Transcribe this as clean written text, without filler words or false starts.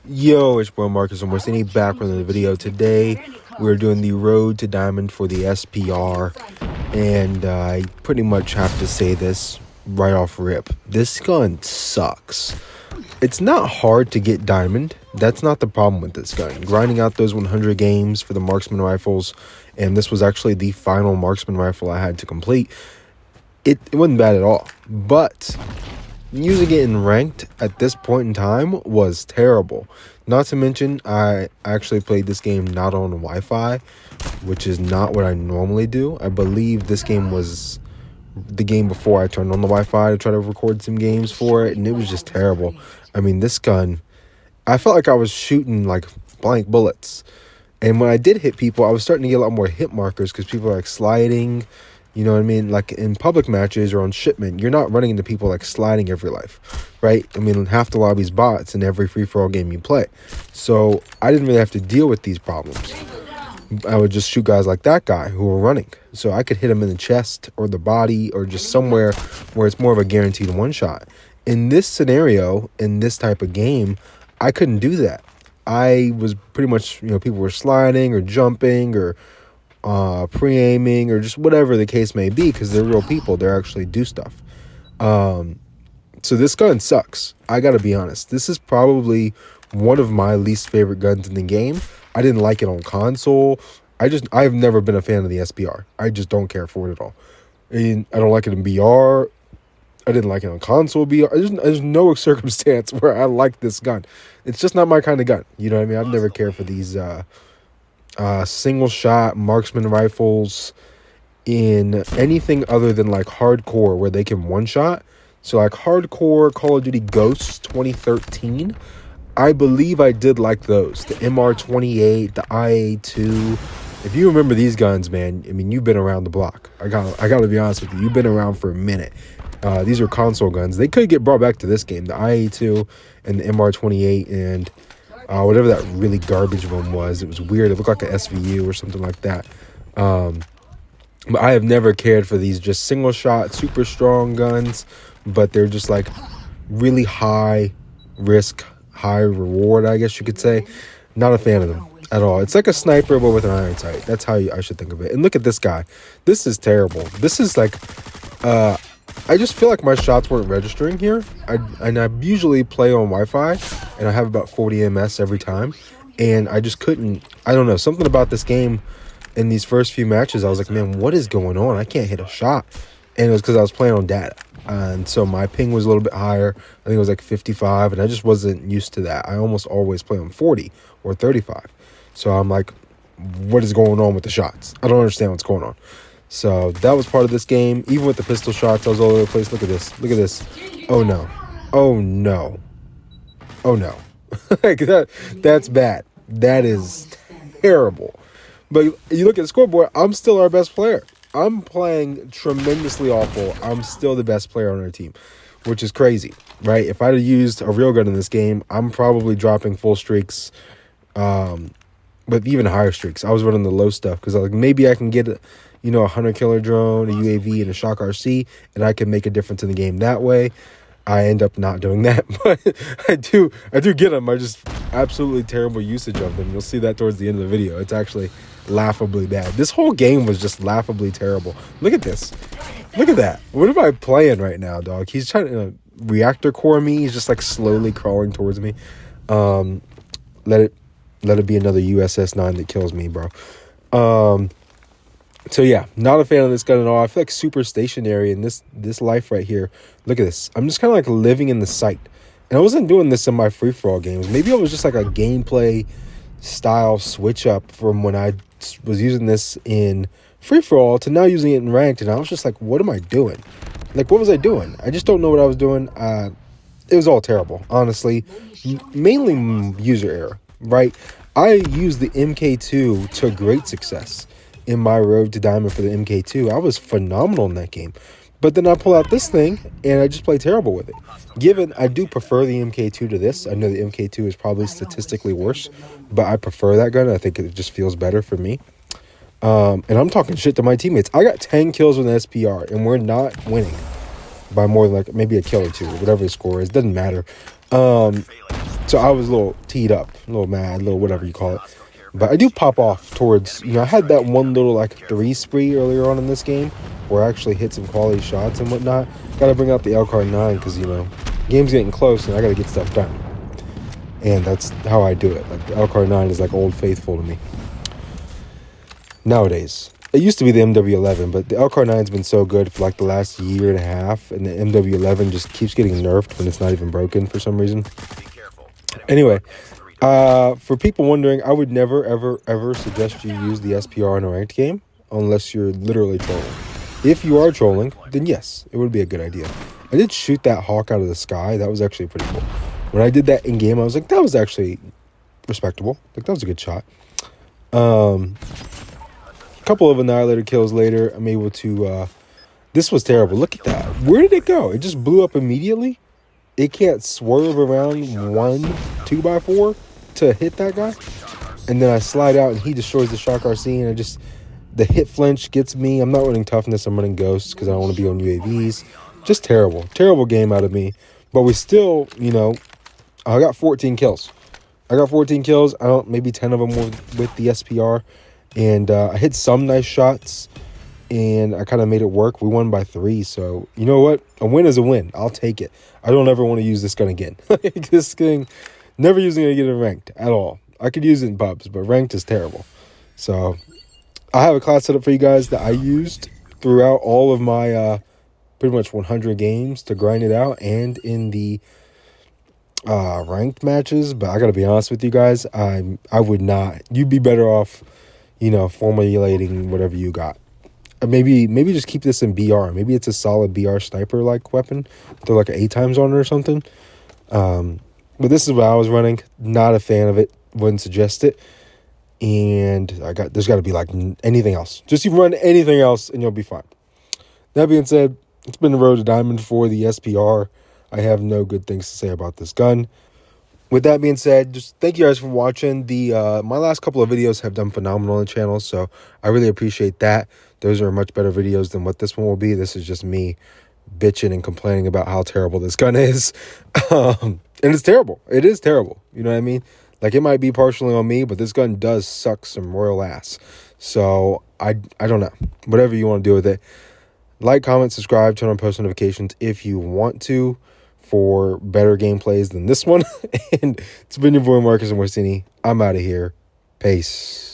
Yo, it's boy Marcus and Morstini back with another video. Today, we're doing the Road to Diamond for the SPR, and I pretty much have to say this right off rip. This gun sucks. It's not hard to get Diamond. That's not the problem with this gun. Grinding out those 100 games for the marksman rifles, and this was actually the final marksman rifle I had to complete. It wasn't bad at all, but using it in ranked at this point in time was terrible. Not to mention, I actually played this game not on Wi-Fi, which is not what I normally do. I believe this game was the game before I turned on the Wi-Fi to try to record some games for it, and it was just terrible. I mean, this gun, I felt like I was shooting like blank bullets. And when I did hit people, I was starting to get a lot more hit markers because people are like sliding. You know what I mean? Like in public matches or on shipment, you're not running into people like sliding every life, right? I mean, half the lobby's bots in every free-for-all game you play. So I didn't really have to deal with these problems. I would just shoot guys like that guy who were running. So I could hit him in the chest or the body or just somewhere where it's more of a guaranteed one-shot. In this scenario, in this type of game, I couldn't do that. I was pretty much, people were sliding or jumping or pre-aiming or just whatever the case may be, because they're real people. They actually do stuff. So this gun sucks. I gotta be honest. This is probably one of my least favorite guns in the game. I didn't like it on console. I've never been a fan of the SPR. I just don't care for it at all. I don't like it in BR. I didn't like it on console BR. There's no circumstance where I like this gun. It's just not my kind of gun. You know what I mean? I've never cared for these single shot marksman rifles in anything other than like hardcore where they can one shot. So like hardcore Call of Duty Ghosts 2013, I believe I did like those. The MR28, the IA2. If you remember these guns, man, I mean, you've been around the block. I gotta be honest with you. You've been around for a minute. These are console guns. They could get brought back to this game. The IA2 and the MR28 and whatever that really garbage one was. It was weird. It looked like a SVU or something like that. But I have never cared for these just single shot, super strong guns, but they're just like really high risk, high reward, I guess you could say. Not a fan of them at all. It's like a sniper, but with an iron sight. That's how I should think of it. And look at this guy. This is terrible. This is like, I just feel like my shots weren't registering here. I usually play on Wi-Fi, and I have about 40 ms every time, and I just couldn't. I don't know, something about this game in these first few matches, I was like, man, what is going on? I can't hit a shot. And it was because I was playing on data, and so my ping was a little bit higher. I think it was like 55, and I just wasn't used to that. I almost always play on 40 or 35. So I'm like, what is going on with the shots? I don't understand what's going on. So that was part of this game. Even with the pistol shots, I was all over the place. Look at this. Look at this. Oh, no. Oh, no. Oh, no. Like that's bad. That is terrible. But you look at the scoreboard, I'm still our best player. I'm playing tremendously awful. I'm still the best player on our team, which is crazy, right? If I'd have used a real gun in this game, I'm probably dropping full streaks, but even higher streaks. I was running the low stuff because I was like, maybe I can get a hunter killer drone, a UAV, and a shock RC, and I can make a difference in the game that way. I end up not doing that, but I do get them. I just absolutely terrible usage of them. You'll see that towards the end of the video. It's actually laughably bad. This whole game was just laughably terrible. Look at this. Look at that. What am I playing right now, dog? He's trying to reactor core me. He's just like slowly crawling towards me. Let it be another USS 9 that kills me, bro. So yeah, not a fan of this gun at all. I feel like super stationary in this life right here. Look at this. I'm just kind of like living in the sight. And I wasn't doing this in my free-for-all games. Maybe it was just like a gameplay style switch up from when I was using this in free-for-all to now using it in ranked. And I was just like, what am I doing? Like, what was I doing? I just don't know what I was doing. It was all terrible, honestly. Mainly user error, right? I used the MK2 to great success in my road to diamond for the MK2. I was phenomenal in that game. But then I pull out this thing and I just play terrible with it. Given I do prefer the MK2 to this. I know the MK2 is probably statistically worse, but I prefer that gun. I think it just feels better for me. And I'm talking shit to my teammates. I got 10 kills with an SPR and we're not winning by more than like maybe a kill or two, whatever the score is. Doesn't matter. So I was a little teed up, a little mad, a little whatever you call it. But I do pop off towards, I had that one little like 3 spree earlier on in this game where I actually hit some quality shots and whatnot. Got to bring out the LCAR 9 because, game's getting close and I got to get stuff done. And that's how I do it. Like the LCAR 9 is like old faithful to me. Nowadays. It used to be the MW11, but the LCAR 9's been so good for like the last year and a half, and the MW11 just keeps getting nerfed when it's not even broken for some reason. Anyway, for people wondering, I would never, ever, ever suggest you use the SPR in a ranked game unless you're literally trolling. If you are trolling, then yes, it would be a good idea. I did shoot that hawk out of the sky. That was actually pretty cool. When I did that in game, I was like, that was actually respectable. Like, that was a good shot. Couple of annihilator kills later, I'm able to this was terrible. Look at that. Where did it go? It just blew up immediately. It can't swerve around 2x4 to hit that guy, and then I slide out and he destroys the shock RC, and the hit flinch gets me. I'm not running toughness, I'm running ghosts because I don't want to be on UAVs. Just terrible game out of me. But we still, I got 14 kills. Maybe 10 of them were with the SPR. And I hit some nice shots, and I kind of made it work. We won by 3, so you know what? A win is a win. I'll take it. I don't ever want to use this gun again. This thing, never using it again in ranked at all. I could use it in pubs, but ranked is terrible. So I have a class set up for you guys that I used throughout all of my pretty much 100 games to grind it out, and in the ranked matches. But I got to be honest with you guys, I would not. You'd be better off formulating whatever you got. Maybe just keep this in BR. Maybe it's a solid BR sniper like weapon. They're like an 8 times on it or something. But this is what I was running. Not a fan of it. Wouldn't suggest it. And there's got to be like anything else. Just you run anything else and you'll be fine. That being said, it's been the road to diamond for the SPR. I have no good things to say about this gun. With that being said, just thank you guys for watching. My last couple of videos have done phenomenal on the channel, so I really appreciate that. Those are much better videos than what this one will be. This is just me bitching and complaining about how terrible this gun is. And it's terrible. It is terrible. You know what I mean? Like, it might be partially on me, but this gun does suck some royal ass. So, I don't know. Whatever you want to do with it. Like, comment, subscribe, turn on post notifications if you want to, for better gameplays than this one. And it's been your boy Marcus Morsini. I'm out of here. Peace.